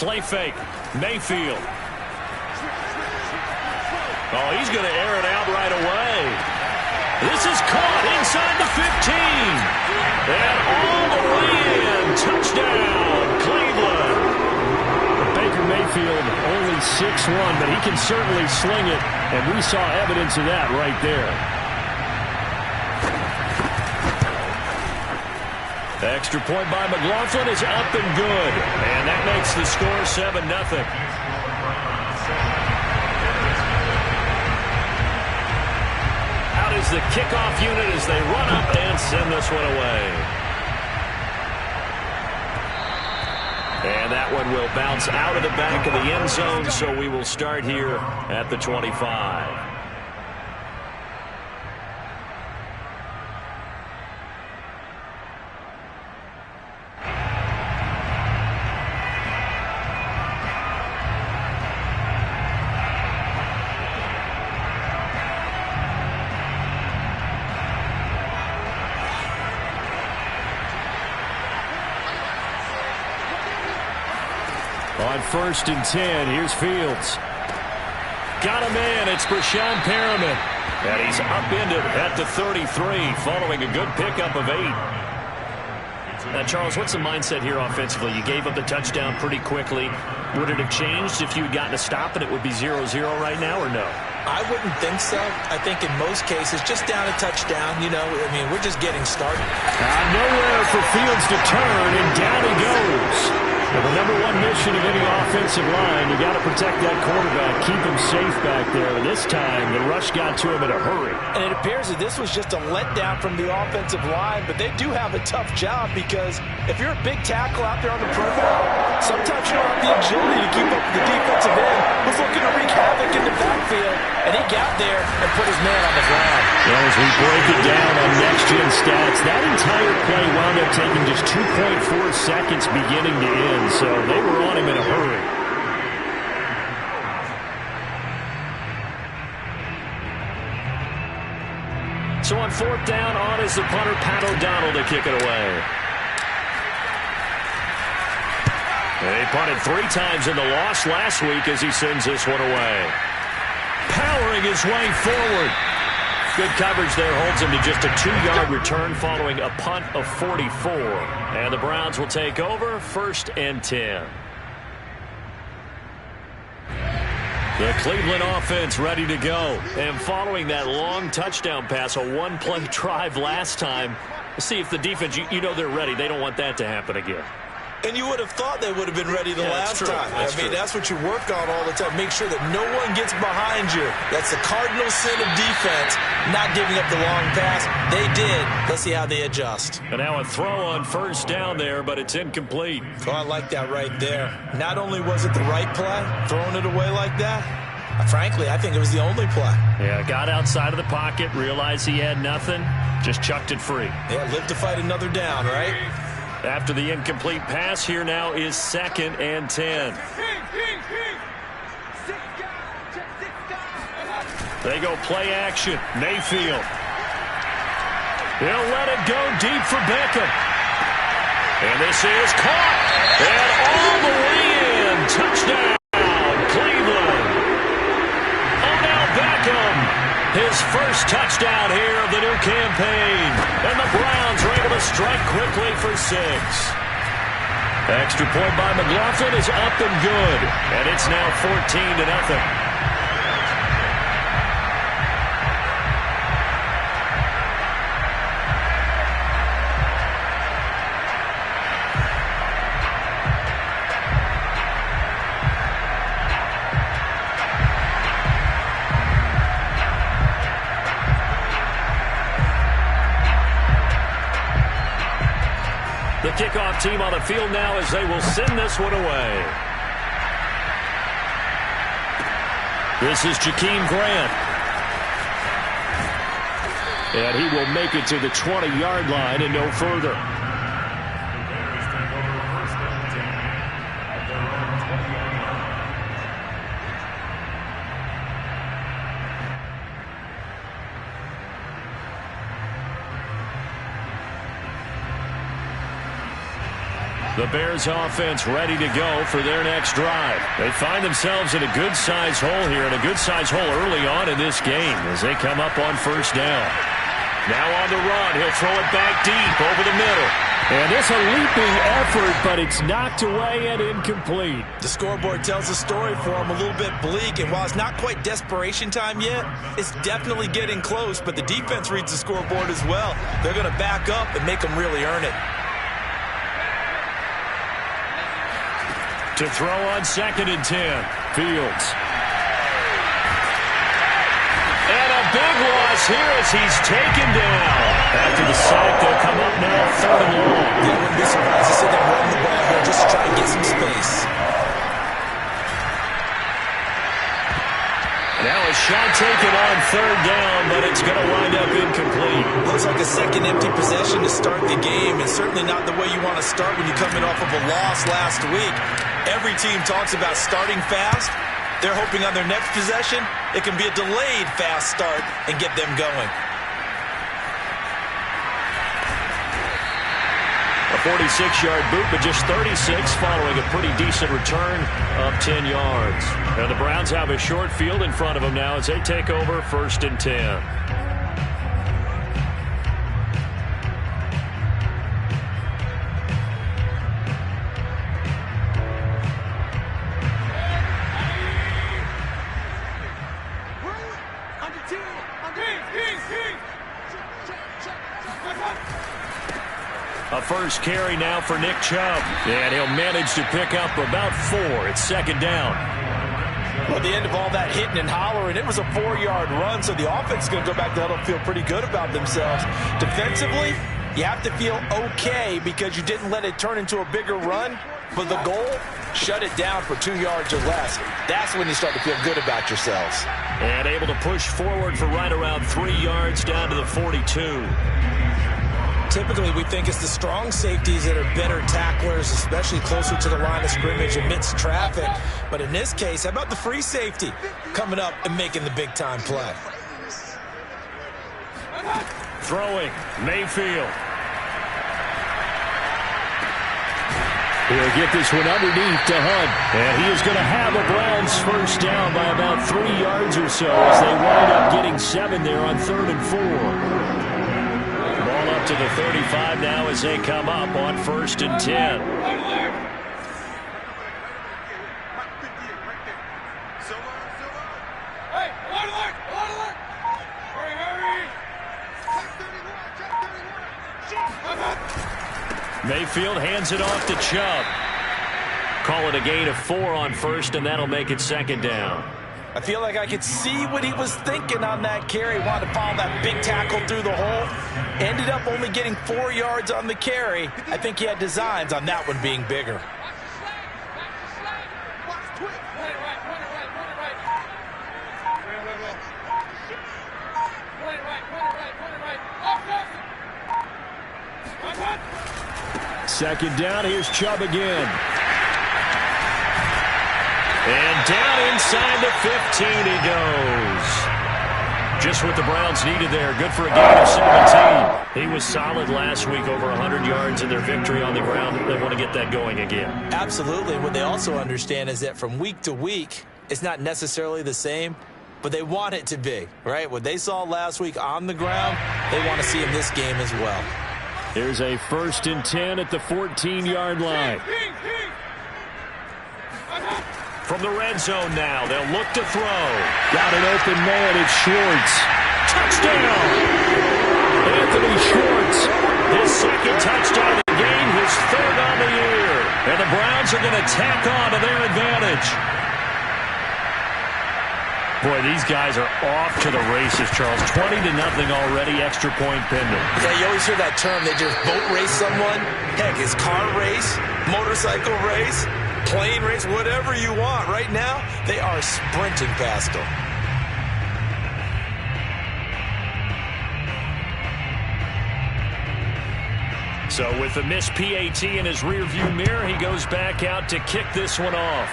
Play fake. Mayfield. Oh, he's going to air it out right away. This is caught inside the 15. And all the way in. Touchdown, Cleveland. Baker Mayfield only 6'1", but he can certainly sling it, and we saw evidence of that right there. The extra point by McLaughlin is up and good, and that makes the score 7-0. Out is the kickoff unit as they run up and send this one away. And that one will bounce out of the back of the end zone, so we will start here at the 25. On 1st and 10, here's Fields. Got him in. It's Breshad Perriman. And he's upended at the 33 following a good pickup of 8. Now, Charles, what's the mindset here offensively? You gave up the touchdown pretty quickly. Would it have changed if you had gotten a stop and it would be 0-0 right now, or no? I wouldn't think so. I think in most cases, just down a touchdown, you know, I mean, we're just getting started. Nowhere for Fields to turn, and down he goes. Well, the number one mission of any offensive line, you got to protect that quarterback, keep him safe back there. This time, the rush got to him in a hurry. And it appears that this was just a letdown from the offensive line, but they do have a tough job because if you're a big tackle out there on the perimeter, sometimes you don't have the agility to keep up with the defensive end who's looking to wreak havoc in the backfield, and he got there and put his man on the ground. Well, as we break it down on next-gen stats, that entire play wound up taking just 2.4 seconds beginning to end. So they were on him in a hurry. So on 4th down, on is the punter, Pat O'Donnell, to kick it away. He punted 3 times in the loss last week as he sends this one away. Powering his way forward. Good coverage there holds him to just a 2-yard return following a punt of 44. And the Browns will take over 1st and 10. The Cleveland offense ready to go. And following that long touchdown pass, a one-play drive last time, see if the defense, you know they're ready. They don't want that to happen again. And you would have thought they would have been ready the last time. That's what you work on all the time. Make sure that no one gets behind you. That's the cardinal sin of defense, not giving up the long pass. They did. Let's see how they adjust. And now a throw on 1st down there, but it's incomplete. Oh, I like that right there. Not only was it the right play, throwing it away like that, frankly, I think it was the only play. Yeah, got outside of the pocket, realized he had nothing, just chucked it free. Yeah, live to fight another down, right? After the incomplete pass, here now is 2nd and 10. They go play action. Mayfield. He'll let it go deep for Beckham. And this is caught. And all the way in. Touchdown, Cleveland. Odell Beckham. His first touchdown here of the new campaign. And the Browns are able to strike quickly for 6. Extra point by McLaughlin is up and good. And it's now 14-0. The kickoff team on the field now as they will send this one away. This is Jakeem Grant. And he will make it to the 20-yard line and no further. The Bears offense ready to go for their next drive. They find themselves in a good-sized hole here, and a good-sized hole early on in this game as they come up on first down. Now on the run, he'll throw it back deep over the middle. And it's a leaping effort, but it's knocked away and incomplete. The scoreboard tells a story for him, a little bit bleak, and while it's not quite desperation time yet, it's definitely getting close, but the defense reads the scoreboard as well. They're going to back up and make them really earn it. To throw on 2nd and 10, Fields. And a big loss here as he's taken down. After the sack, they'll come up now 3rd and long. Yeah, I wouldn't be surprised to see them run the ball here just to try and get some space. Now a shot taken on 3rd down, but it's going to wind up incomplete. Looks like a second empty possession to start the game, and certainly not the way you want to start when you come in off of a loss last week. Every team talks about starting fast. They're hoping on their next possession, it can be a delayed fast start and get them going. A 46-yard boot, but just 36 following a pretty decent return of 10 yards. And the Browns have a short field in front of them now as they take over 1st and 10. A first carry now for Nick Chubb. And he'll manage to pick up about 4. It's 2nd down. Well, at the end of all that hitting and hollering, it was a 4-yard run, so the offense is going to go back to huddle and feel pretty good about themselves. Defensively, you have to feel okay because you didn't let it turn into a bigger run. But the goal, shut it down for 2 yards or less. That's when you start to feel good about yourselves. And able to push forward for right around 3 yards down to the 42. Typically, we think it's the strong safeties that are better tacklers, especially closer to the line of scrimmage amidst traffic. But in this case, how about the free safety coming up and making the big-time play? Throwing, Mayfield. He'll get this one underneath to Hunt. And he is going to have a Browns first down by about 3 yards or so as they wind up getting 7 there on 3rd and 4. To the 35 now as they come up on 1st and 10. Mayfield hands it off to Chubb. Call it a gain of 4 on 1st, and that'll make it 2nd down. I feel like I could see what he was thinking on that carry. Wanted to follow that big tackle through the hole. Ended up only getting 4 yards on the carry. I think he had designs on that one being bigger. Second down, here's Chubb again. And down inside the 15 he goes. Just what the Browns needed there. Good for a gain of 17. He was solid last week, over 100 yards in their victory on the ground. They want to get that going again. Absolutely. What they also understand is that from week to week, it's not necessarily the same, but they want it to be, right? What they saw last week on the ground, they want to see in this game as well. Here's a 1st and 10 at the 14-yard line. From the red zone now, they'll look to throw. Got an open man, it's Schwartz. Touchdown! Anthony Schwartz, his 2nd touchdown of the game, his 3rd on the year. And the Browns are going to tack on to their advantage. Boy, these guys are off to the races, Charles. 20-0 already, extra point pending. Yeah, you always hear that term. They just boat race someone. Heck, it's car race, motorcycle race, plane race, whatever you want. Right now, they are sprinting past them. So with the missed PAT in his rearview mirror, he goes back out to kick this one off.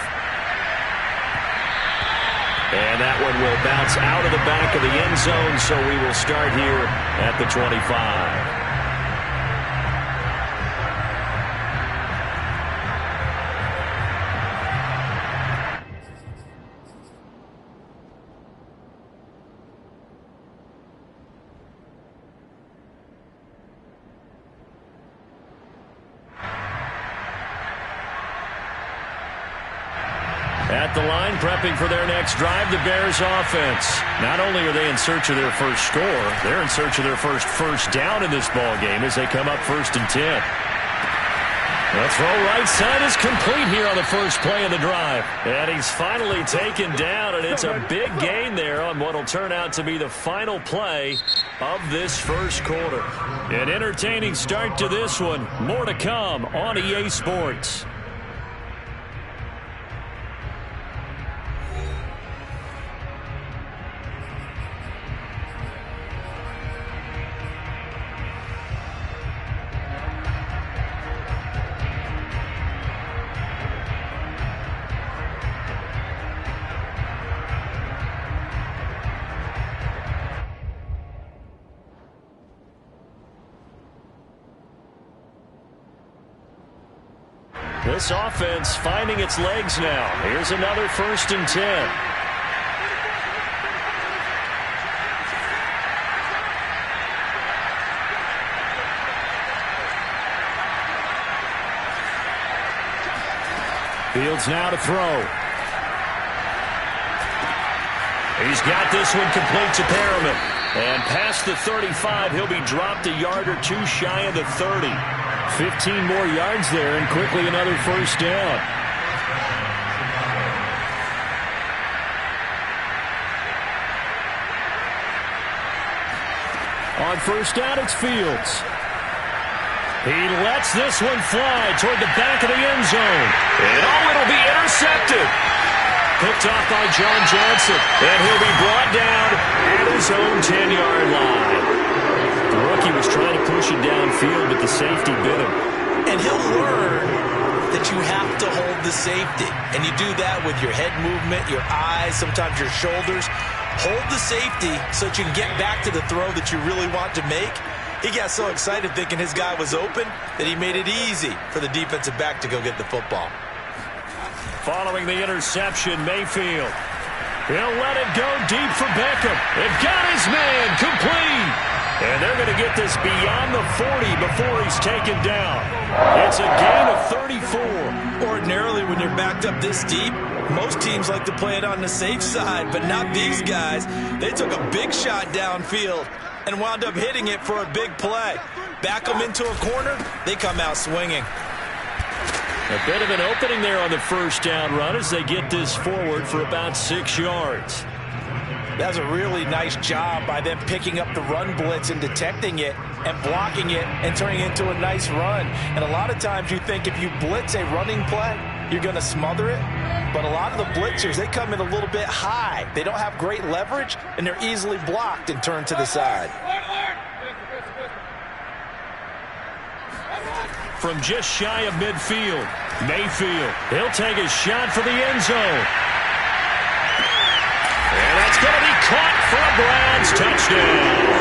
And that one will bounce out of the back of the end zone, so we will start here at the 25. At the line, prepping for their next drive, the Bears offense. Not only are they in search of their first score, they're in search of their first down in this ball game as they come up 1st and 10. The throw right side is complete here on the first play of the drive. And he's finally taken down, and it's a big gain there on what will turn out to be the final play of this first quarter. An entertaining start to this one. More to come on EA Sports. This offense finding its legs now. Here's another 1st and 10. Fields now to throw. He's got this one complete to Perriman. And past the 35, he'll be dropped a yard or two shy of the 30. 15 more yards there, and quickly another first down. On first down, it's Fields. He lets this one fly toward the back of the end zone. And it'll be intercepted. Picked off by John Johnson. And he'll be brought down at his own 10-yard line. The rookie was trying to push it downfield, but the safety bit him. And he'll learn that you have to hold the safety. And you do that with your head movement, your eyes, sometimes your shoulders. Hold the safety so that you can get back to the throw that you really want to make. He got so excited thinking his guy was open that he made it easy for the defensive back to go get the football. Following the interception, Mayfield. He'll let it go deep for Beckham. They've got his man complete. And they're going to get this beyond the 40 before he's taken down. It's a gain of 34. Ordinarily, when you're backed up this deep, most teams like to play it on the safe side, but not these guys. They took a big shot downfield and wound up hitting it for a big play. Back them into a corner, they come out swinging. A bit of an opening there on the first down run as they get this forward for about 6 yards. That's a really nice job by them picking up the run blitz and detecting it and blocking it and turning it into a nice run. And a lot of times you think if you blitz a running play, you're going to smother it. But a lot of the blitzers, they come in a little bit high. They don't have great leverage, and they're easily blocked and turned to the side. From just shy of midfield, Mayfield. He'll take his shot for the end zone. And that's going to be caught for a Browns touchdown.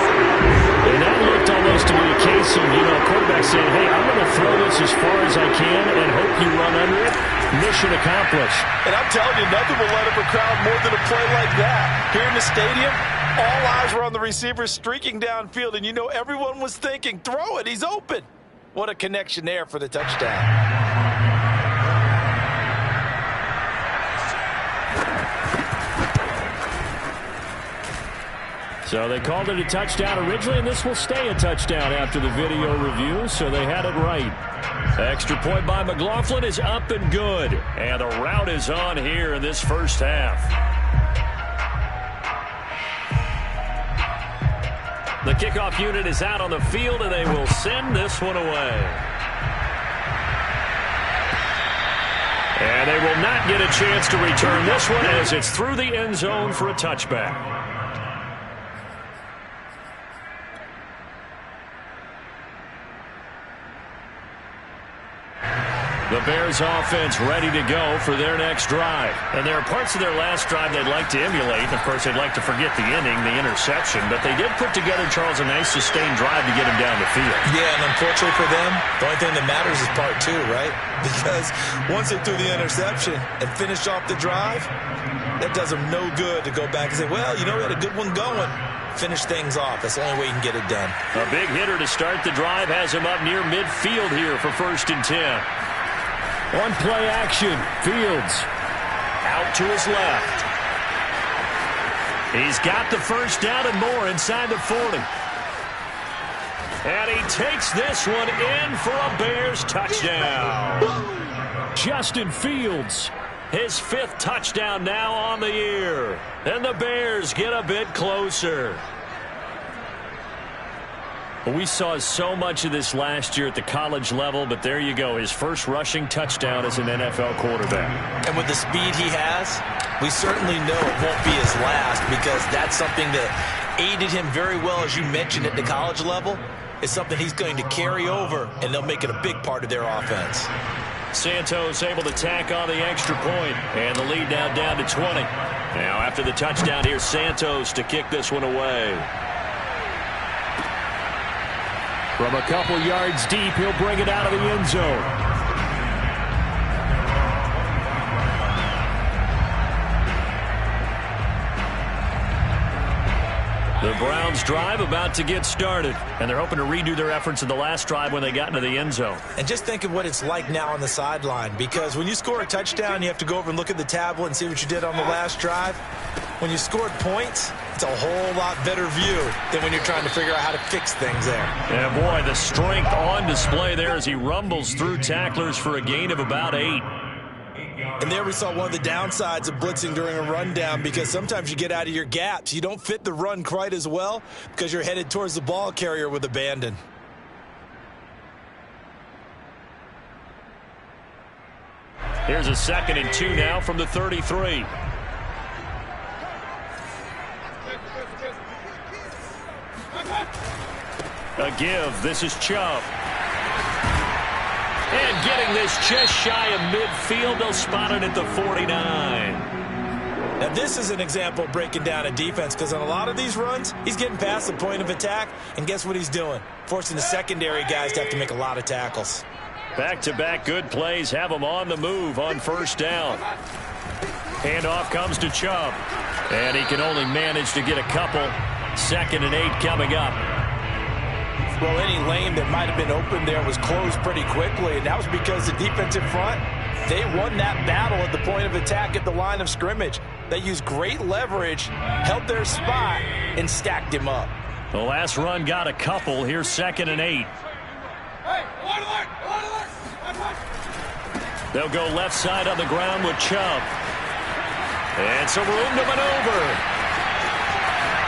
And that looked almost to be a case of, a quarterback saying, hey, I'm going to throw this as far as I can and hope you run under it. Mission accomplished. And I'm telling you, nothing will let up a crowd more than a play like that. Here in the stadium, all eyes were on the receiver streaking downfield, and everyone was thinking, throw it, he's open. What a connection there for the touchdown. So they called it a touchdown originally, and this will stay a touchdown after the video review, so they had it right. Extra point by McLaughlin is up and good, and the route is on here in this first half. The kickoff unit is out on the field, and they will send this one away. And they will not get a chance to return this one as it's through the end zone for a touchback. The Bears offense ready to go for their next drive. And there are parts of their last drive they'd like to emulate. Of course, they'd like to forget the inning, the interception. But they did put together, Charles, a nice sustained drive to get him down the field. Yeah, and unfortunately for them, the only thing that matters is part two, right? Because once they threw the interception and finished off the drive, that does them no good to go back and say, well, we had a good one going. Finish things off. That's the only way you can get it done. A big hitter to start the drive has him up near midfield here for 1st and 10. On play action, Fields out to his left. He's got the first down and more inside the 40. And he takes this one in for a Bears touchdown. Justin Fields, his 5th touchdown now on the year. And the Bears get a bit closer. We saw so much of this last year at the college level, but there you go. His first rushing touchdown as an NFL quarterback. And with the speed he has, we certainly know it won't be his last, because that's something that aided him very well, as you mentioned, at the college level. It's something he's going to carry over, and they'll make it a big part of their offense. Santos able to tack on the extra point, and the lead now down to 20. Now after the touchdown, here's Santos to kick this one away. From a couple yards deep, he'll bring it out of the end zone. The Browns drive about to get started, and they're hoping to redo their efforts in the last drive when they got into the end zone. And just think of what it's like now on the sideline, because when you score a touchdown, you have to go over and look at the tablet and see what you did on the last drive. When you scored points, it's a whole lot better view than when you're trying to figure out how to fix things there. Yeah, boy, the strength on display there as he rumbles through tacklers for a gain of about 8. And there we saw one of the downsides of blitzing during a rundown, because sometimes you get out of your gaps. You don't fit the run quite as well because you're headed towards the ball carrier with abandon. Here's a 2nd and 2 now from the 33. A give. This is Chubb. And getting this just shy of midfield. They'll spot it at the 49. Now this is an example of breaking down a defense, because on a lot of these runs, he's getting past the point of attack, and guess what he's doing? Forcing the secondary guys to have to make a lot of tackles. Back-to-back good plays have them on the move on first down. Handoff comes to Chubb. And he can only manage to get a couple. 2nd and 8 coming up. Well, any lane that might have been open there was closed pretty quickly, and that was because the defensive front, they won that battle at the point of attack at the line of scrimmage. They used great leverage, held their spot, and stacked him up. The last run got a couple. Here's 2nd and 8. They'll go left side on the ground with Chubb. And some room to maneuver.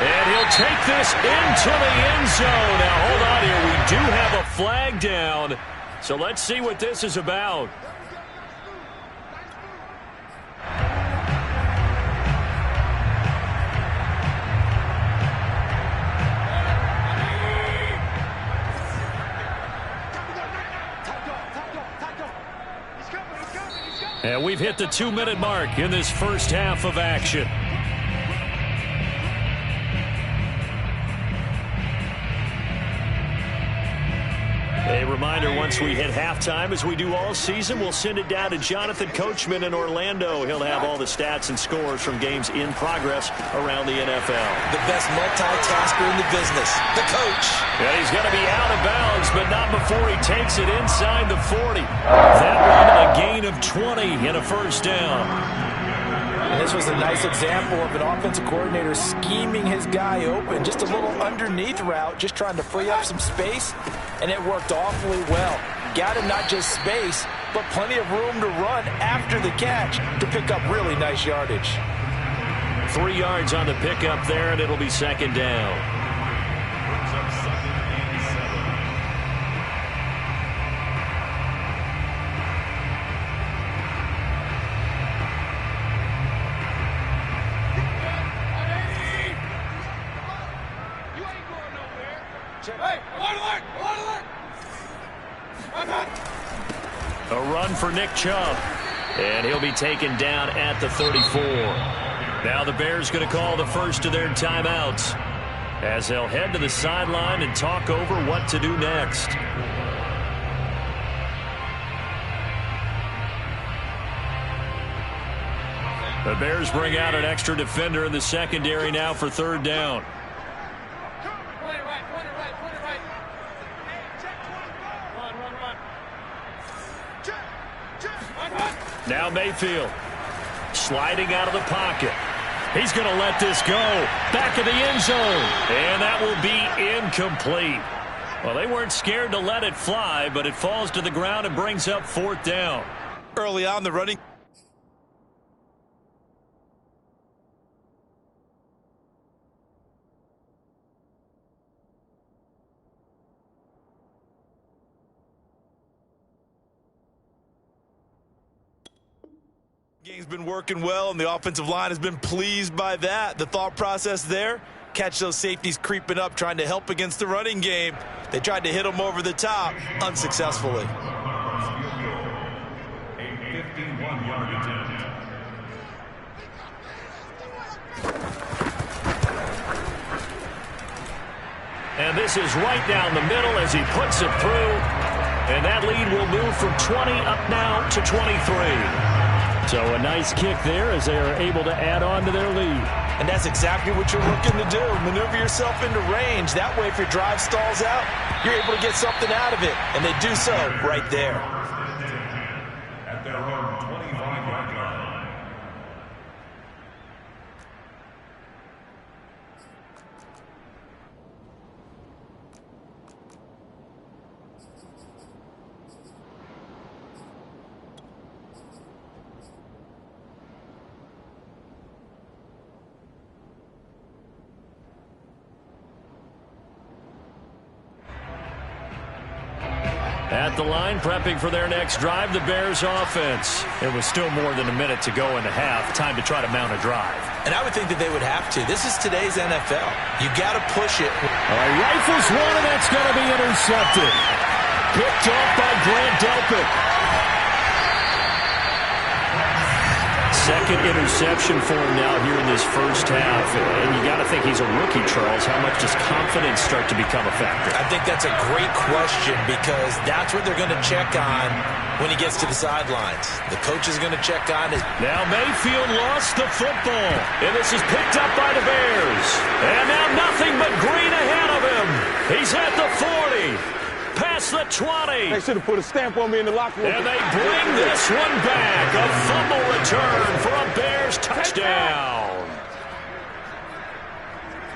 And he'll take this into the end zone. Now, hold on here. We do have a flag down. So let's see what this is about. And we've hit the 2-minute mark in this first half of action. A reminder, once we hit halftime, as we do all season, we'll send it down to Jonathan Coachman in Orlando. He'll have all the stats and scores from games in progress around the NFL. The best multitasker in the business, the coach. And he's going to be out of bounds, but not before he takes it inside the 40. That one, a gain of 20 and a first down. And this was a nice example of an offensive coordinator scheming his guy open. Just a little underneath route, just trying to free up some space, and it worked awfully well. Got him not just space, but plenty of room to run after the catch to pick up really nice yardage. 3 yards on the pickup there, and it'll be 2nd down. A run for Nick Chubb. And he'll be taken down at the 34. Now the Bears going to call the first of their timeouts, as they'll head to the sideline and talk over what to do next. The Bears bring out an extra defender in the secondary now for 3rd down. Now Mayfield. sliding out of the pocket. He's going to let this go. Back of the end zone. And that will be incomplete. Well, they weren't scared to let it fly, but it falls to the ground and brings up 4th down. Early on, the running game's been working well, and the offensive line has been pleased by that. The thought process there, catch those safeties creeping up, trying to help against the running game. They tried to hit them over the top, unsuccessfully. A 51-yard attempt. And this is right down the middle as he puts it through. And that lead will move from 20 up now to 23. So a nice kick there as they are able to add on to their lead. And that's exactly what you're looking to do. Maneuver yourself into range. That way, if your drive stalls out, you're able to get something out of it. And they do so right there. At their own 25-yard line. At the line, prepping for their next drive, the Bears offense. It was still more than a minute to go in the half. Time to try to mount a drive. And I would think that they would have to. This is today's NFL. You got to push it. All right, rifles one, and that's going to be intercepted. Picked off by Grant Delpit. Second interception for him now here in this first half. And you got to think he's a rookie, Charles. How much does confidence start to become a factor? I think that's a great question because that's what they're going to check on when he gets to the sidelines. The coach is going to check on it. Now Mayfield lost the football. And this is picked up by the Bears. And now nothing but green ahead of him. He's at the 40. Past the 20. They should have put a stamp on me in the locker room. And they bring this one back. A fumble return for a Bears touchdown.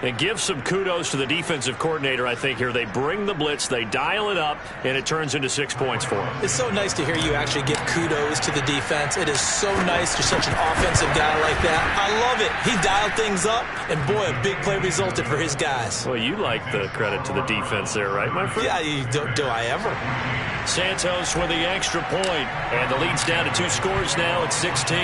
And give some kudos to the defensive coordinator, I think, here. They bring the blitz, they dial it up, and it turns into 6 points for them. It's so nice to hear you actually give kudos to the defense. It is so nice to such an offensive guy like that. I love it. He dialed things up, and boy, a big play resulted for his guys. Well, you like the credit to the defense there, right, my friend? Yeah, do I ever? Santos with the extra point, and the lead's down to 2 scores now at 16.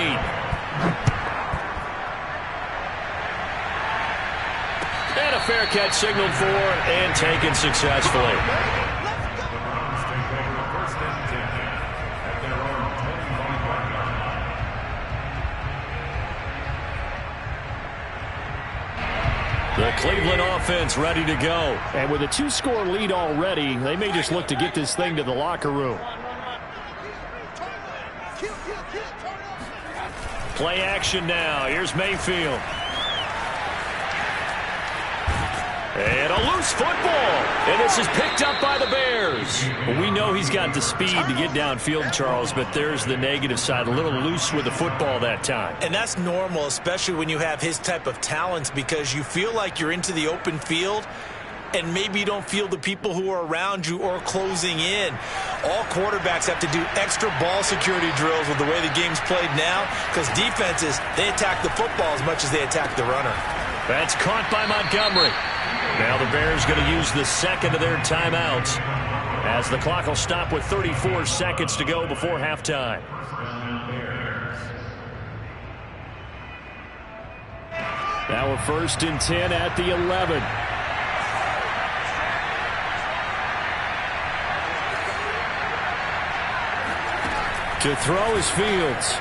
And a fair catch signaled for and taken successfully. The Cleveland offense ready to go. And with a 2-score lead already, they may just look to get this thing to the locker room. Play action now. Here's Mayfield. And a loose football. And this is picked up by the Bears. Well, we know he's got the speed to get downfield, Charles, but there's the negative side. A little loose with the football that time. And that's normal, especially when you have his type of talents, because you feel like you're into the open field and maybe you don't feel the people who are around you or closing in. All quarterbacks have to do extra ball security drills with the way the game's played now, because defenses, they attack the football as much as they attack the runner. That's caught by Montgomery. Now the Bears going to use the second of their timeouts as the clock will stop with 34 seconds to go before halftime. Now we're 1st and 10 at the 11. To throw is Fields.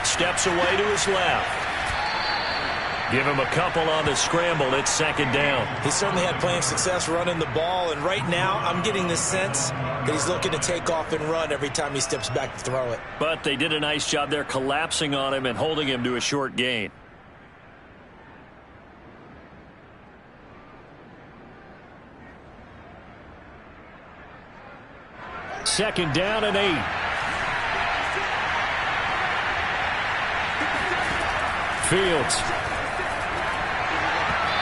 Steps away to his left. Give him a couple on the scramble. It's 2nd down. He certainly had plenty of success running the ball, and right now I'm getting the sense that he's looking to take off and run every time he steps back to throw it. But they did a nice job there collapsing on him and holding him to a short gain. Second down and 8. Fields.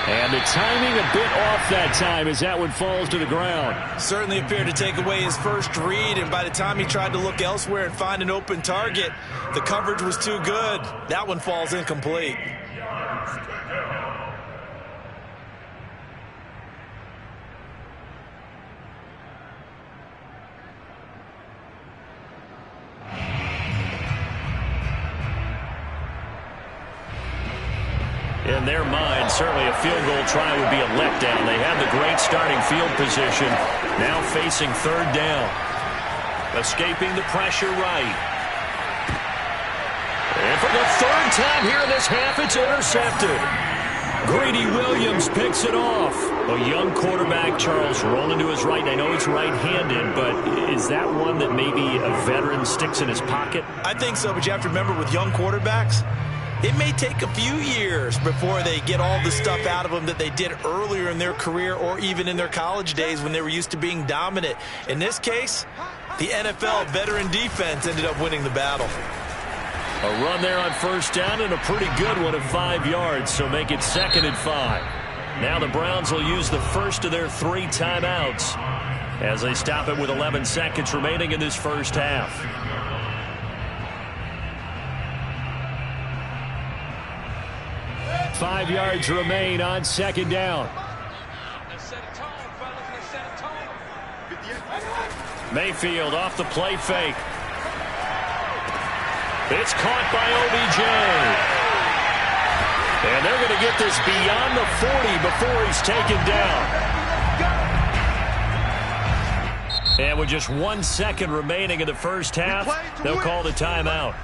And the timing a bit off that time as that one falls to the ground. Certainly appeared to take away his first read, and by the time he tried to look elsewhere and find an open target, the coverage was too good. That one falls incomplete. In their mind, certainly a field goal try would be a letdown. They had the great starting field position, now facing third down. Escaping the pressure right. And for the third time here in this half, it's intercepted. Greedy Williams picks it off. A young quarterback, Charles, rolling to his right. I know he's right-handed, but is that one that maybe a veteran sticks in his pocket? I think so, but you have to remember with young quarterbacks, it may take a few years before they get all the stuff out of them that they did earlier in their career or even in their college days when they were used to being dominant. In this case, the NFL veteran defense ended up winning the battle. A run there on first down and a pretty good one at 5 yards, so make it 2nd and 5. Now the Browns will use the first of their 3 timeouts as they stop it with 11 seconds remaining in this first half. Five yards remain on second down. Mayfield off the play fake. It's caught by OBJ. And they're going to get this beyond the 40 before he's taken down. And with just 1 second remaining in the first half, they'll call the timeout.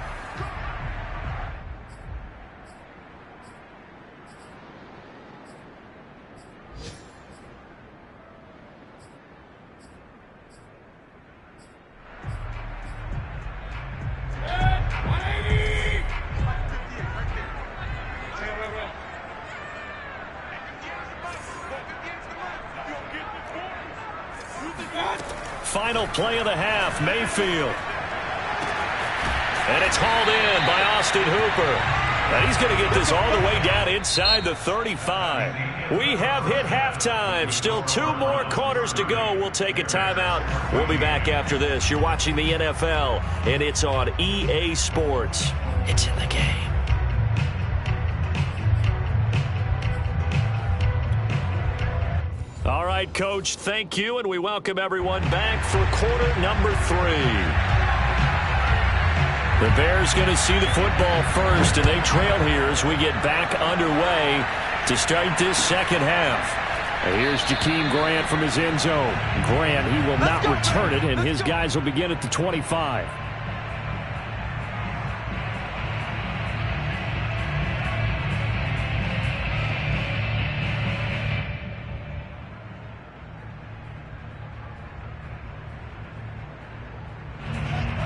Final play of the half, Mayfield. And it's hauled in by Austin Hooper. And he's going to get this all the way down inside the 35. We have hit halftime. Still 2 more quarters to go. We'll take a timeout. We'll be back after this. You're watching the NFL, and it's on EA Sports. It's in the game. All right, Coach, thank you, and we welcome everyone back for quarter number 3. The Bears going to see the football first, and they trail here as we get back underway to start this second half. And here's Jakeem Grant from his end zone. Grant, he will not return it, and his guys will begin at the 25.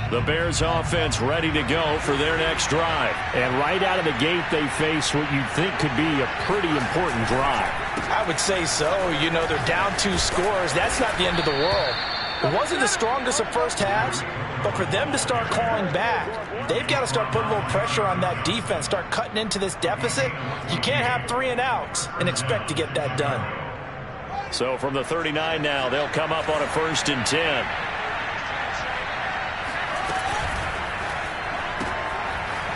The Bears offense ready to go for their next drive. And right out of the gate, they face what you'd think could be a pretty important drive. I would say so. You know, they're down 2 scores. That's not the end of the world. It wasn't the strongest of first halves, but for them to start clawing back, they've got to start putting a little pressure on that defense, start cutting into this deficit. You can't have 3 and outs and expect to get that done. So from the 39 now, they'll come up on a 1st and 10.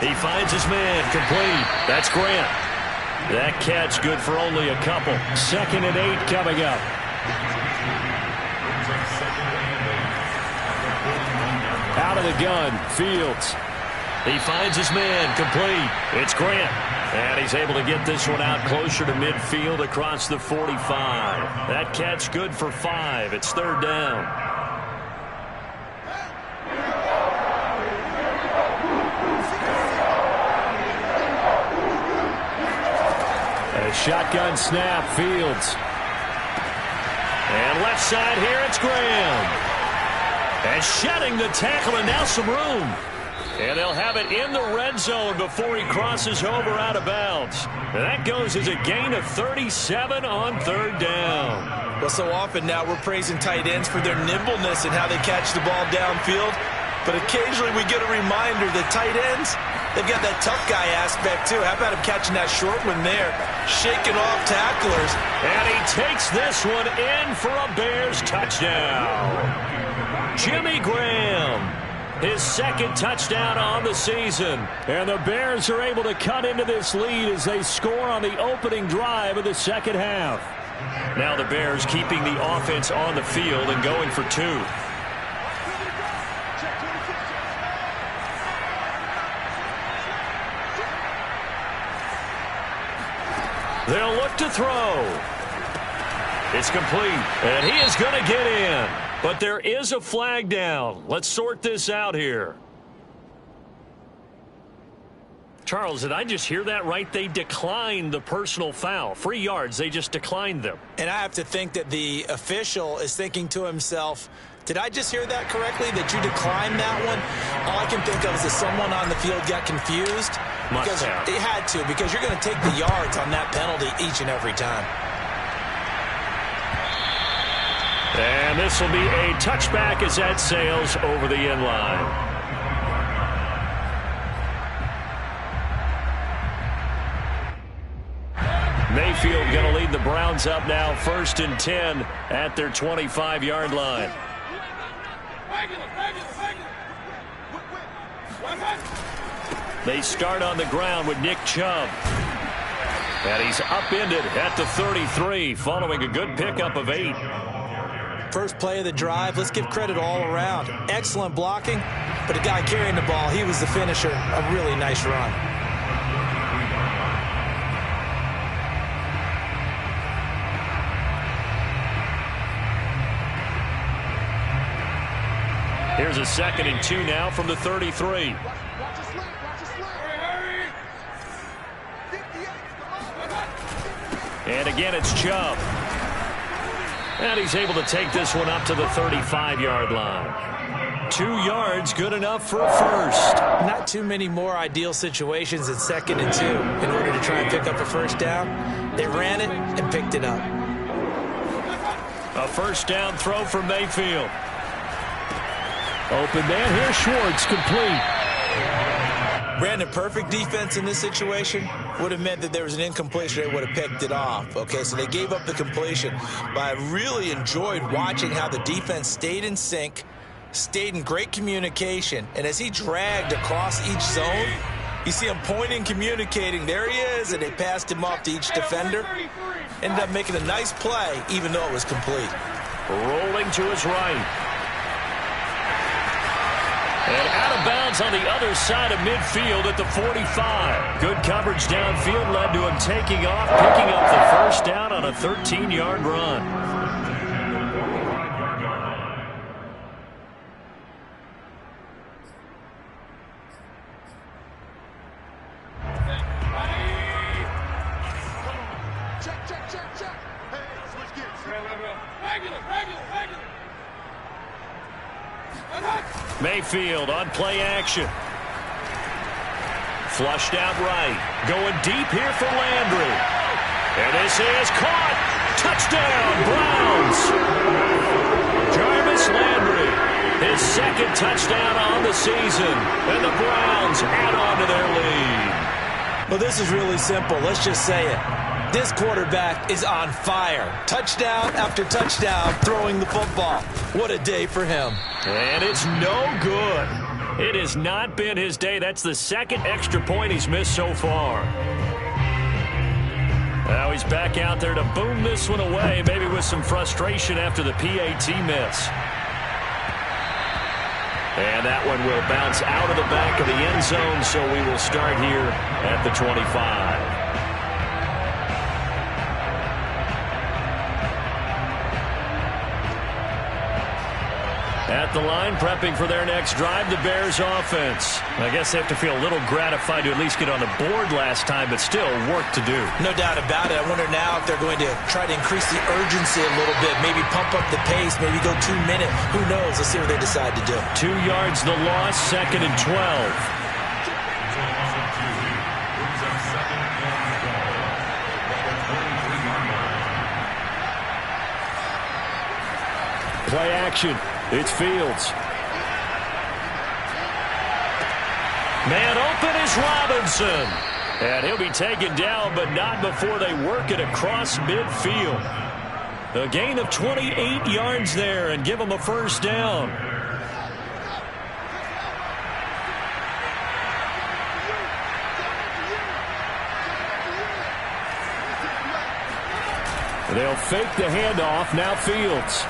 He finds his man, complete. That's Grant. That catch good for only a couple. 2nd and 8 coming up. Out of the gun, Fields. He finds his man, complete. It's Grant. And he's able to get this one out closer to midfield across the 45. That catch good for 5. It's 3rd down. Shotgun snap, Fields. And left side here, it's Graham. And shedding the tackle, and now some room. And they'll have it in the red zone before he crosses over out of bounds. And that goes as a gain of 37 on 3rd down. Well, so often now we're praising tight ends for their nimbleness and how they catch the ball downfield. But occasionally we get a reminder that tight ends, They've got that tough guy aspect, too. How about him catching that short one there, shaking off tacklers. And he takes this one in for a Bears touchdown. Jimmy Graham, his second touchdown on the season. And the Bears are able to cut into this lead as they score on the opening drive of the second half. Now the Bears keeping the offense on the field and going for two. They'll look to throw. It's complete, and he is going to get in. But there is a flag down. Let's sort this out here. Charles, did I just hear that right? They declined the personal foul. 3 yards, they just declined them. And I have to think that the official is thinking to himself, did I just hear that correctly, that you declined that one? All I can think of is that someone on the field got confused. Because it had to, because you're going to take the yards on that penalty each and every time. And this will be a touchback as that sails over the end line. Mayfield going to lead the Browns up now, 1st and 10 at their 25-yard line. They start on the ground with Nick Chubb. And he's upended at the 33 following a good pickup of 8. First play of the drive, let's give credit all around. Excellent blocking, but the guy carrying the ball, he was the finisher. A really nice run. Here's a 2nd and 2 now from the 33. And again, it's Chubb. And he's able to take this one up to the 35-yard line. 2 yards, good enough for a first. Not too many more ideal situations in 2nd and 2 in order to try and pick up a first down. They ran it and picked it up. A first down throw for Mayfield. Open man, here's Schwartz, complete. Brandon, perfect defense in this situation would have meant that there was an incompletion. They would have picked it off. Okay, so they gave up the completion. But I really enjoyed watching how the defense stayed in sync, stayed in great communication, and as he dragged across each zone, you see him pointing, communicating. There he is, and they passed him off to each defender. Ended up making a nice play, even though it was complete. Rolling to his right. And out of bounds on the other side of midfield at the 45. Good coverage downfield led to him taking off, picking up the first down on a 13-yard run. Mayfield on play action. Flushed out right. Going deep here for Landry. And this is caught. Touchdown, Browns. Jarvis Landry, his 2nd touchdown on the season. And the Browns add on to their lead. Well, this is really simple. Let's just say it. This quarterback is on fire. Touchdown after touchdown throwing the football. What a day for him. And it's no good. It has not been his day. That's the 2nd extra point he's missed so far. Now he's back out there to boom this one away, maybe with some frustration after the PAT miss. And that one will bounce out of the back of the end zone, so we will start here at the 25. At the line, prepping for their next drive, the Bears offense. I guess they have to feel a little gratified to at least get on the board last time, but still work to do. No doubt about it. I wonder now if they're going to try to increase the urgency a little bit, maybe pump up the pace, maybe go 2 minutes. Who knows? Let's see what they decide to do. 2 yards the loss, 2nd and 12. Play action. It's Fields. Man open is James Robinson. And he'll be taken down, but not before they work it across midfield. A gain of 28 yards there and give them a first down. They'll fake the handoff. Now Fields.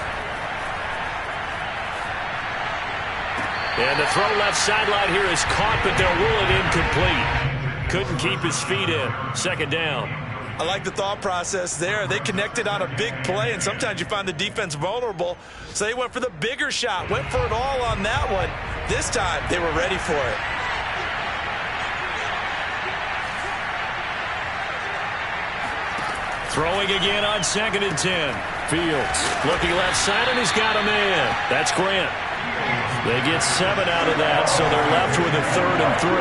And the throw left sideline here is caught, but they'll rule it incomplete. Couldn't keep his feet in. Second down. I like the thought process there. They connected on a big play, and sometimes you find the defense vulnerable. So they went for the bigger shot, went for it all on that one. This time, they were ready for it. Throwing again on 2nd and 10. Fields looking left side, and he's got a man. That's Grant. They get 7 out of that, so they're left with a 3rd and 3.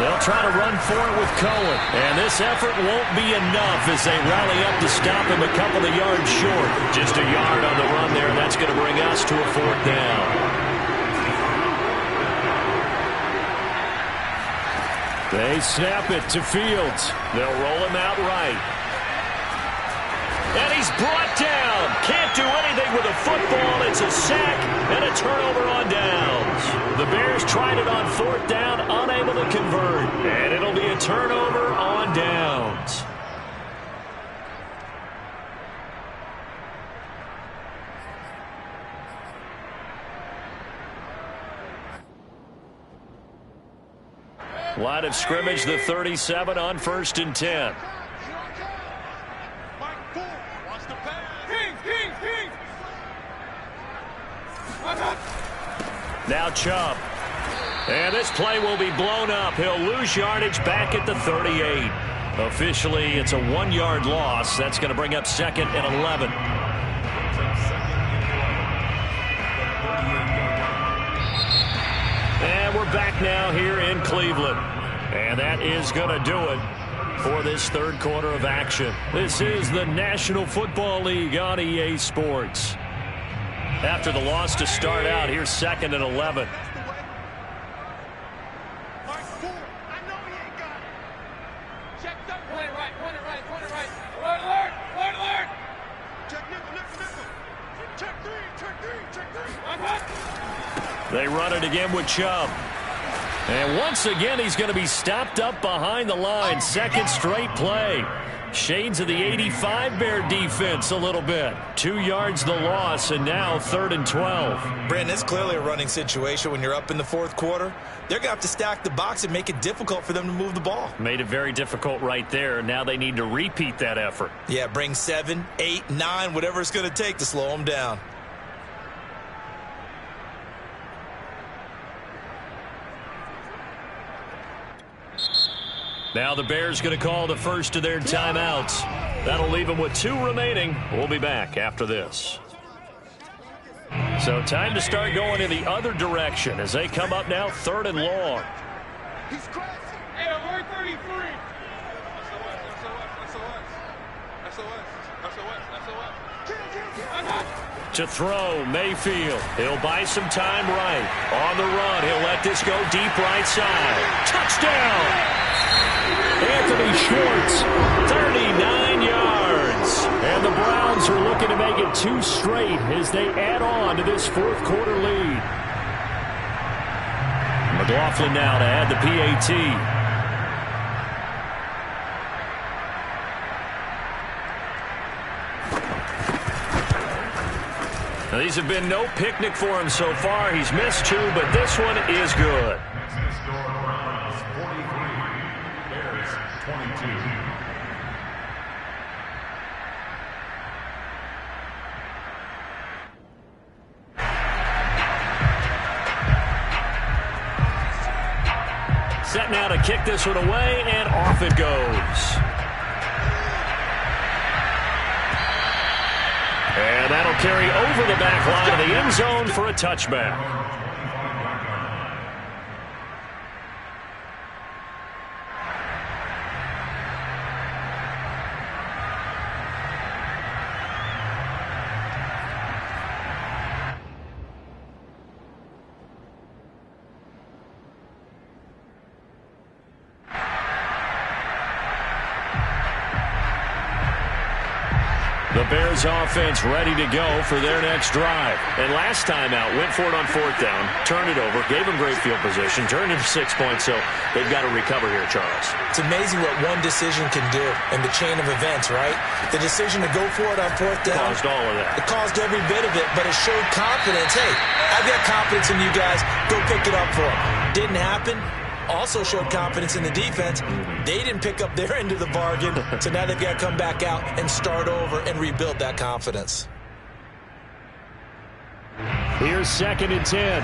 They'll try to run for it with Cohen. And this effort won't be enough as they rally up to stop him a couple of yards short. Just a yard on the run there. That's going to bring us to a 4th down. They snap it to Fields. They'll roll him out right. And he's brought down. Can't do anything with a football. It's a sack and a turnover on downs. The Bears tried it on 4th down, unable to convert. And it'll be a turnover on downs. Line of scrimmage, the 37 on 1st and 10. Now Chubb. And this play will be blown up. He'll lose yardage back at the 38. Officially, it's a 1-yard loss. That's going to bring up 2nd and 11. And we're back now here in Cleveland. And that is going to do it for this 3rd quarter of action. This is the National Football League on EA Sports. After the loss to start out, here's 2nd and 11. They run it again with Chubb. And once again, he's going to be stopped up behind the line. 2nd straight play. Shades of the 85 Bear defense a little bit. 2 yards the loss, and now 3rd and 12. Brandon, it's clearly a running situation when you're up in the 4th quarter. They're going to have to stack the box and make it difficult for them to move the ball. Made it very difficult right there. Now they need to repeat that effort. Yeah, bring 7, 8, 9, whatever it's going to take to slow them down. Now the Bears going to call the first of their timeouts. That'll leave them with 2 remaining. We'll be back after this. So time to start going in the other direction as they come up now 3rd and long. To throw, Mayfield. He'll buy some time right. On the run, he'll let this go deep right side. Touchdown! Anthony Schwartz, 39 yards. And the Browns are looking to make it 2 straight as they add on to this 4th quarter lead. McLaughlin now to add the PAT. Now, these have been no picnic for him so far. He's missed 2, but this one is good. Set now to kick this one away, and off it goes. And that'll carry over the back line of the end zone for a touchback. Bears offense ready to go for their next drive. And last time out, went for it on fourth down, turned it over, gave them great field position, turned it to 6 points, so they've got to recover here, Charles. It's amazing what one decision can do in the chain of events, right? The decision to go for it on fourth down. Caused all of that. It caused every bit of it, but it showed confidence. Hey, I've got confidence in you guys. Go pick it up for them. Didn't happen. Also showed confidence in the defense. They didn't pick up their end of the bargain, so now they've got to come back out and start over and rebuild that confidence. Here's 2nd and 10.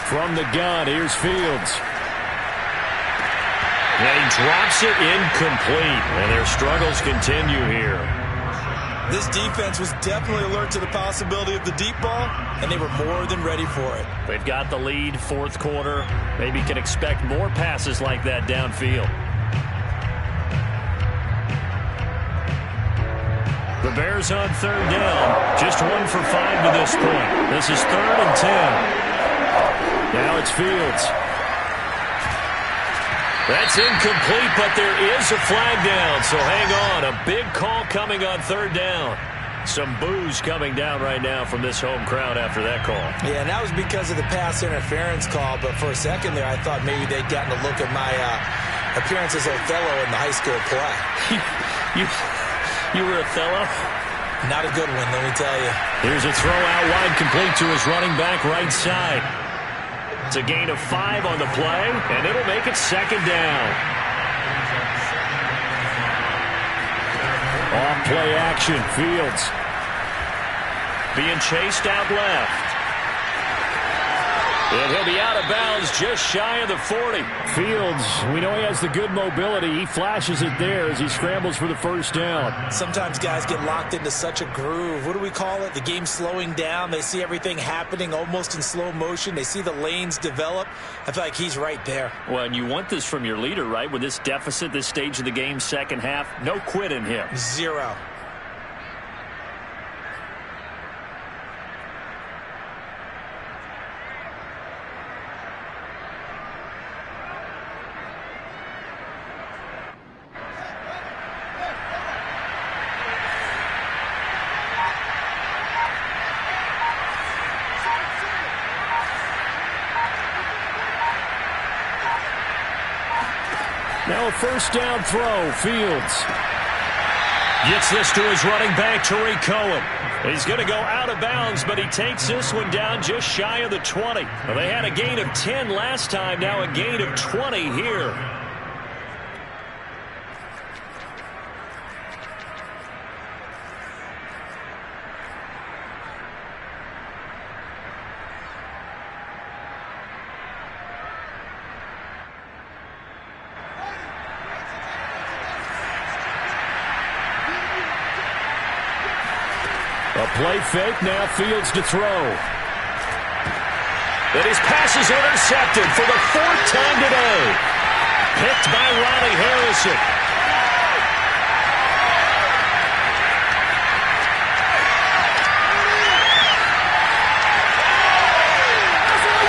From the gun, here's Fields. And he drops it incomplete, and their struggles continue here. This defense was definitely alert to the possibility of the deep ball, and they were more than ready for it. They've got the lead, fourth quarter. Maybe can expect more passes like that downfield. The Bears on third down. Just 1 for 5 to this point. This is 3rd and 10. Now it's Fields. That's incomplete, but there is a flag down, so hang on. A big call coming on third down. Some boos coming down right now from this home crowd after that call. Yeah, and that was because of the pass interference call, but for a second there I thought maybe they'd gotten a look at my appearance as Othello in the high school play. You were Othello? Not a good one, let me tell you. Here's a throw out wide, complete to his running back right side. It's a gain of 5 on the play, and it'll make it 2nd down. Off play action, Fields. Being chased out left. And he'll be out of bounds just shy of the 40. Fields, we know he has the good mobility. He flashes it there as he scrambles for the first down. Sometimes guys get locked into such a groove. What do we call it? The game slowing down. They see everything happening almost in slow motion. They see the lanes develop. I feel like he's right there. Well, and you want this from your leader, right? With this deficit, this stage of the game, second half, no quit in him. 0. Now a first down throw, Fields. Gets this to his running back, Tariq Cohen. He's going to go out of bounds, but he takes this one down just shy of the 20. Well, they had a gain of 10 last time, now a gain of 20 here. A play fake, now Fields to throw. And his pass is intercepted for the 4th time today. Picked by Ronnie Harrison.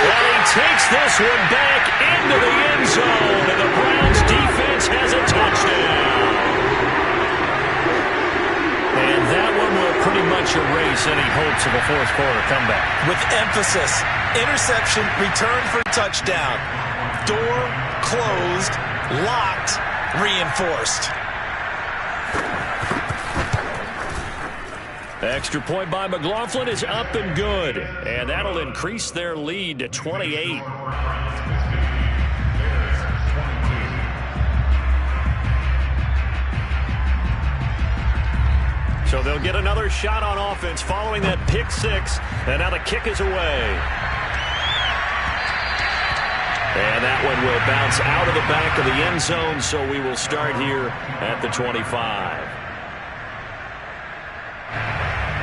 And he takes this one back into the end zone, and the Browns defense has a touchdown. And that one will pretty much erase any hopes of a fourth quarter comeback. With emphasis, interception, return for touchdown. Door closed, locked, reinforced. Extra point by McLaughlin is up and good. And that'll increase their lead to 28. So they'll get another shot on offense following that pick 6. And now the kick is away. And that one will bounce out of the back of the end zone. So we will start here at the 25.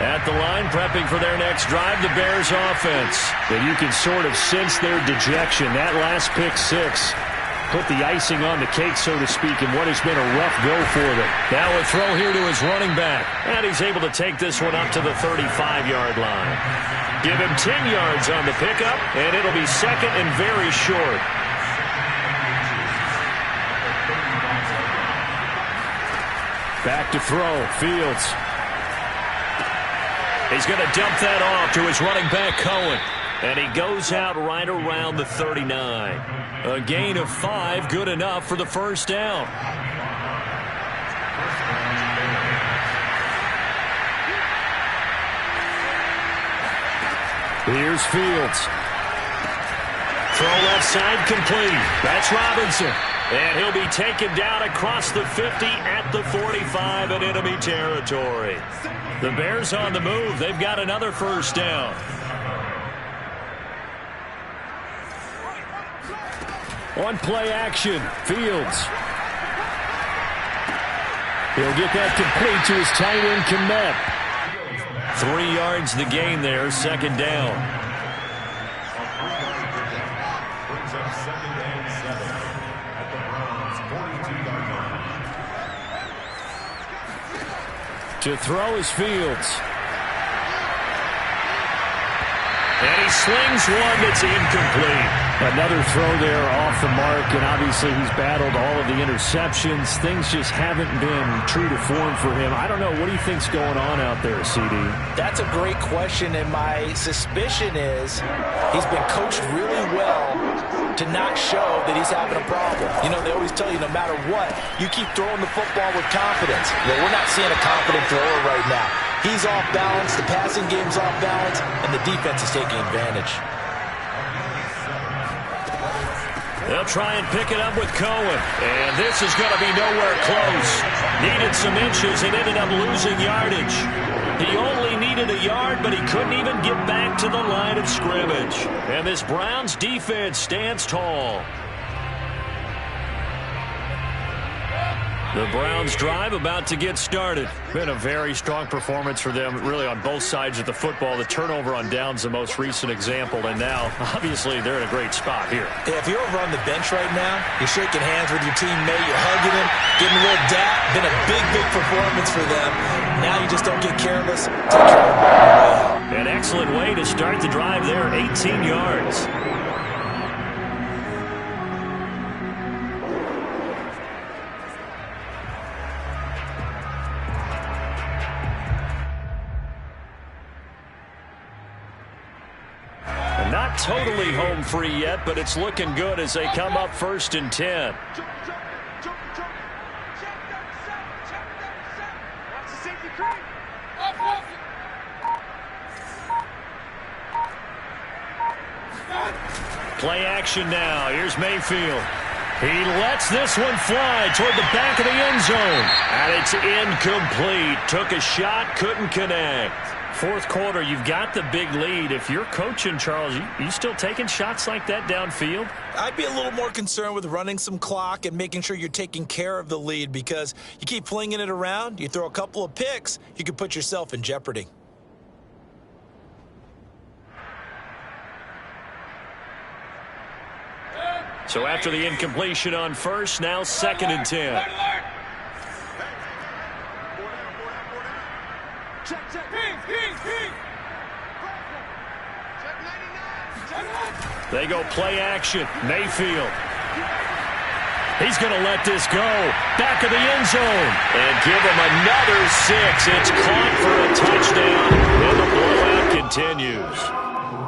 At the line, prepping for their next drive, the Bears offense. And you can sort of sense their dejection. That last pick 6 put the icing on the cake, so to speak, in what has been a rough go for them. Now a throw here to his running back. And he's able to take this one up to the 35-yard line. Give him 10 yards on the pickup, and it'll be second and very short. Back to throw. Fields. He's going to dump that off to his running back, Cohen. And he goes out right around the 39. A gain of 5, good enough for the first down. Here's Fields. Throw left side complete. That's Robinson. And he'll be taken down across the 50 at the 45 in enemy territory. The Bears on the move. They've got another first down. On play action, Fields. He'll get that complete to his tight end, Kmet. 3 yards the gain there, second down. Brings up second and 7 at the Browns' 42-yard line. To throw is Fields. And he slings one that's incomplete. Another throw there off the mark, and obviously he's battled all of the interceptions. Things just haven't been true to form for him. I don't know. What do you think's going on out there, CD? That's a great question, and my suspicion is he's been coached really well to not show that he's having a problem. You know, they always tell you no matter what, you keep throwing the football with confidence. Well, we're not seeing a confident thrower right now. He's off balance, the passing game's off balance, and the defense is taking advantage. They'll try and pick it up with Cohen. And this is going to be nowhere close. Needed some inches and ended up losing yardage. He only needed a yard, but he couldn't even get back to the line of scrimmage. And this Browns defense stands tall. The Browns drive about to get started. Been a very strong performance for them, really on both sides of the football. The turnover on downs, the most recent example, and now, obviously, they're in a great spot here. Yeah, if you're over on the bench right now, you're shaking hands with your teammate, you're hugging him, giving a little dap. Been a big, big performance for them. Now you just don't get careless. Take care of the ball on the way out. An excellent way to start the drive there, 18 yards. Not totally home free yet, but it's looking good as they come up 1st and 10. Play action now. Here's Mayfield. He lets this one fly toward the back of the end zone. And it's incomplete. Took a shot, couldn't connect. Fourth quarter, you've got the big lead. If you're coaching, Charles, you still taking shots like that downfield? I'd be a little more concerned with running some clock and making sure you're taking care of the lead, because you keep flinging it around, you throw a couple of picks, you could put yourself in jeopardy. So after the incompletion on first, now 2nd and 10. They go play action. Mayfield. He's going to let this go. Back of the end zone. And give him another 6. It's caught for a touchdown. And the blowout continues.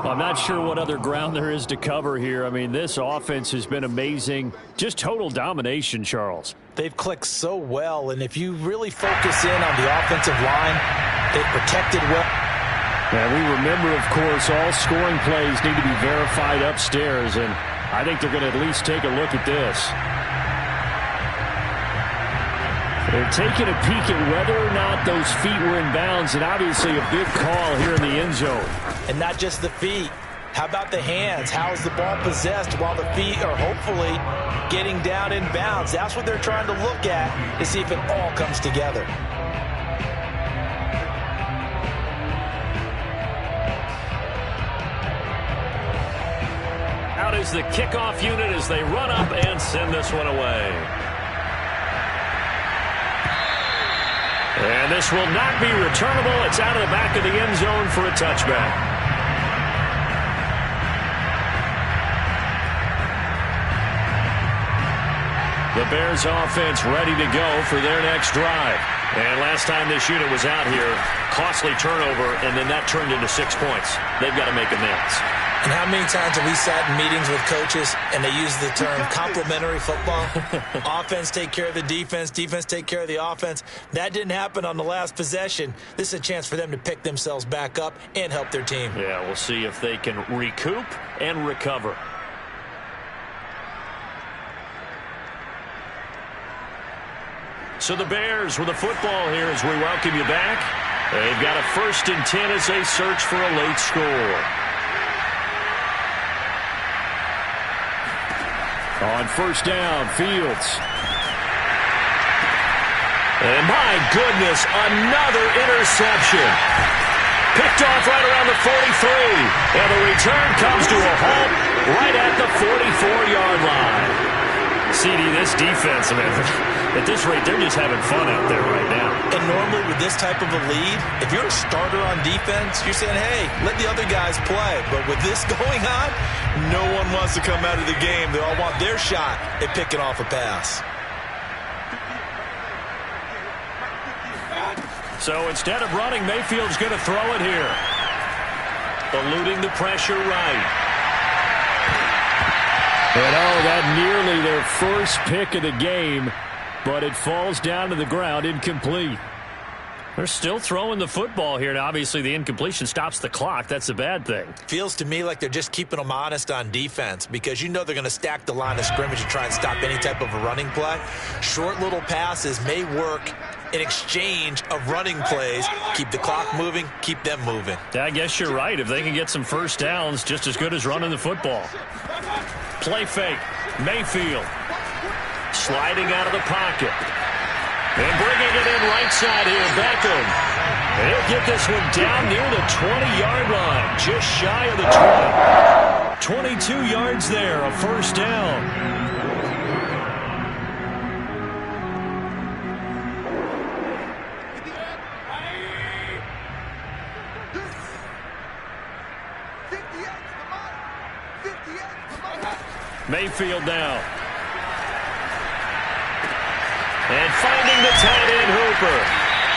I'm not sure what other ground there is to cover here. I mean, this offense has been amazing. Just total domination, Charles. They've clicked so well, and if you really focus in on the offensive line, they've protected well. And we remember, of course, all scoring plays need to be verified upstairs, and I think they're going to at least take a look at this. They're taking a peek at whether or not those feet were in bounds, and obviously a big call here in the end zone. And not just the feet. How about the hands? How's the ball possessed while the feet are hopefully getting down in bounds? That's what they're trying to look at to see if it all comes together. out is the kickoff unit as they run up and send this one away. And this will not be returnable. It's out of the back of the end zone for a touchback. The Bears offense ready to go for their next drive. And last time this unit was out here, costly turnover, and then that turned into 6 points. They've got to make amends. And how many times have we sat in meetings with coaches and they use the term complementary football? Offense take care of the defense, defense take care of the offense. That didn't happen on the last possession. This is a chance for them to pick themselves back up and help their team. Yeah, we'll see if they can recoup and recover. So the Bears with a football here as we welcome you back. They've got a 1st and 10 as they search for a late score. On 1st down, Fields. And my goodness, another interception. Picked off right around the 43. And the return comes to a halt right at the 44-yard line. CD, this defense, man, at this rate, they're just having fun out there right now. And normally with this type of a lead, if you're a starter on defense, you're saying, hey, let the other guys play. But with this going on, no one wants to come out of the game. They all want their shot at picking off a pass. So instead of running, Mayfield's going to throw it here. Eluding the pressure right. And that nearly their first pick of the game, but it falls down to the ground, incomplete. They're still throwing the football here, and obviously the incompletion stops the clock. That's a bad thing. Feels to me like they're just keeping them honest on defense because you know they're going to stack the line of scrimmage and try and stop any type of a running play. Short little passes may work in exchange of running plays. Keep the clock moving, keep them moving. I guess you're right. If they can get some first downs, just as good as running the football. Play fake. Mayfield sliding out of the pocket. And bringing it in right side here, Beckham. He'll get this one down near the 20-yard line, just shy of the 20. 22 yards there, a 1st down. Mayfield now. And finding the tight end Hooper.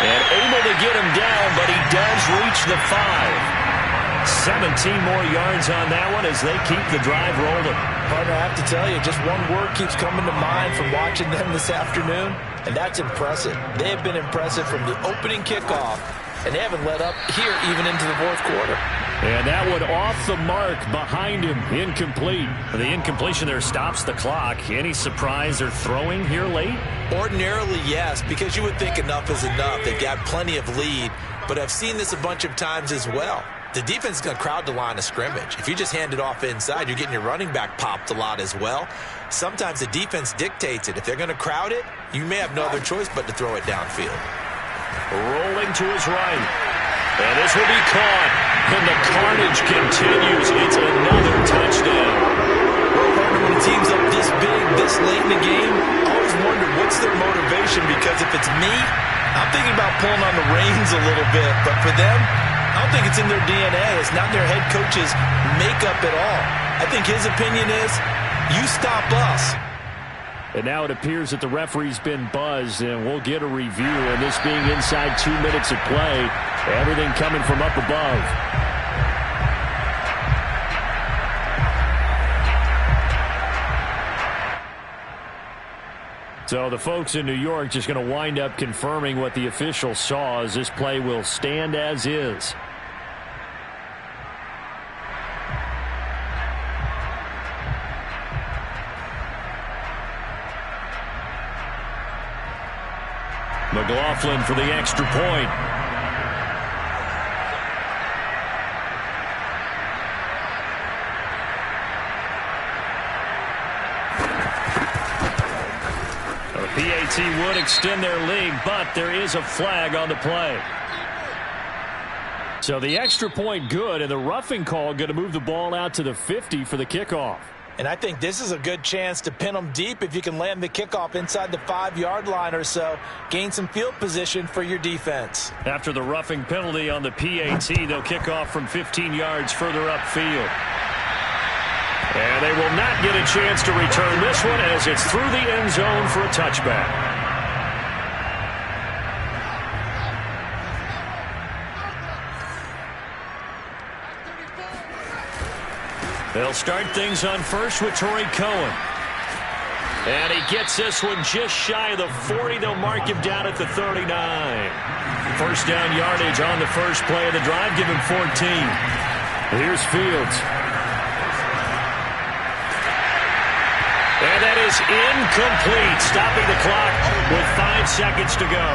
And able to get him down, but he does reach the 5. 17 more yards on that one as they keep the drive rolling. Partner, I have to tell you, just one word keeps coming to mind from watching them this afternoon, and that's impressive. They have been impressive from the opening kickoff, and they haven't let up here even into the 4th quarter. And that one off the mark behind him, incomplete. The incompletion there stops the clock. Any surprise they're throwing here late? Ordinarily, yes, because you would think enough is enough. They've got plenty of lead, but I've seen this a bunch of times as well. The defense is going to crowd the line of scrimmage. If you just hand it off inside, you're getting your running back popped a lot as well. Sometimes the defense dictates it. If they're going to crowd it, you may have no other choice but to throw it downfield. Rolling to his right. And this will be caught. And the carnage continues. It's another touchdown. Well, partner, when a team's up this big, this late in the game, I always wonder what's their motivation, because if it's me, I'm thinking about pulling on the reins a little bit. But for them, I don't think it's in their DNA. It's not their head coach's makeup at all. I think his opinion is, you stop us. And now it appears that the referee's been buzzed, and we'll get a review. And this being inside 2 minutes of play, everything coming from up above. So the folks in New York just going to wind up confirming what the official saw, as this play will stand as is. McLaughlin for the extra point. The PAT would extend their lead, but there is a flag on the play. So the extra point good, and the roughing call going to move the ball out to the 50 for the kickoff. And I think this is a good chance to pin them deep if you can land the kickoff inside the 5-yard line or so. Gain some field position for your defense. After the roughing penalty on the PAT, they'll kick off from 15 yards further upfield. And they will not get a chance to return this one as it's through the end zone for a touchback. They'll start things on first with Torrey Cohen. And he gets this one just shy of the 40. They'll mark him down at the 39. First down yardage on the first play of the drive. Give him 14. Here's Fields. And that is incomplete, stopping the clock with 5 seconds to go.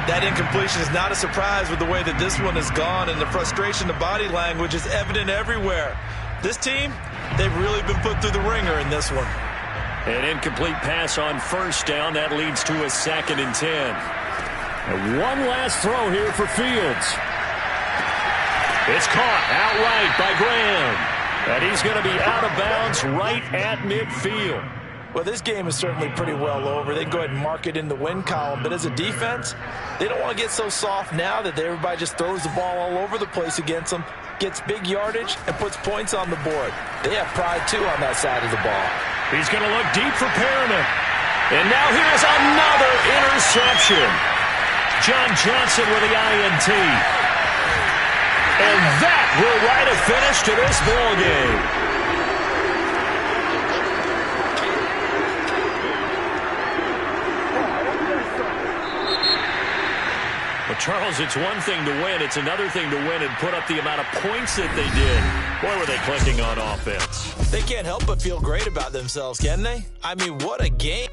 That incompletion is not a surprise with the way that this one has gone, and the frustration, the body language is evident everywhere. This team, they've really been put through the ringer in this one. An incomplete pass on first down. That leads to a 2nd and 10. And one last throw here for Fields. It's caught outright by Graham. And he's going to be out of bounds right at midfield. Well, this game is certainly pretty well over. They can go ahead and mark it in the win column. But as a defense, they don't want to get so soft now that everybody just throws the ball all over the place against them, gets big yardage, and puts points on the board. They have pride, too, on that side of the ball. He's going to look deep for Perriman. And now here's another interception. John Johnson with the INT. And that will write a finish to this ball game. Well, Charles, it's one thing to win. It's another thing to win and put up the amount of points that they did. Boy, were they clicking on offense. They can't help but feel great about themselves, can they? I mean, what a game.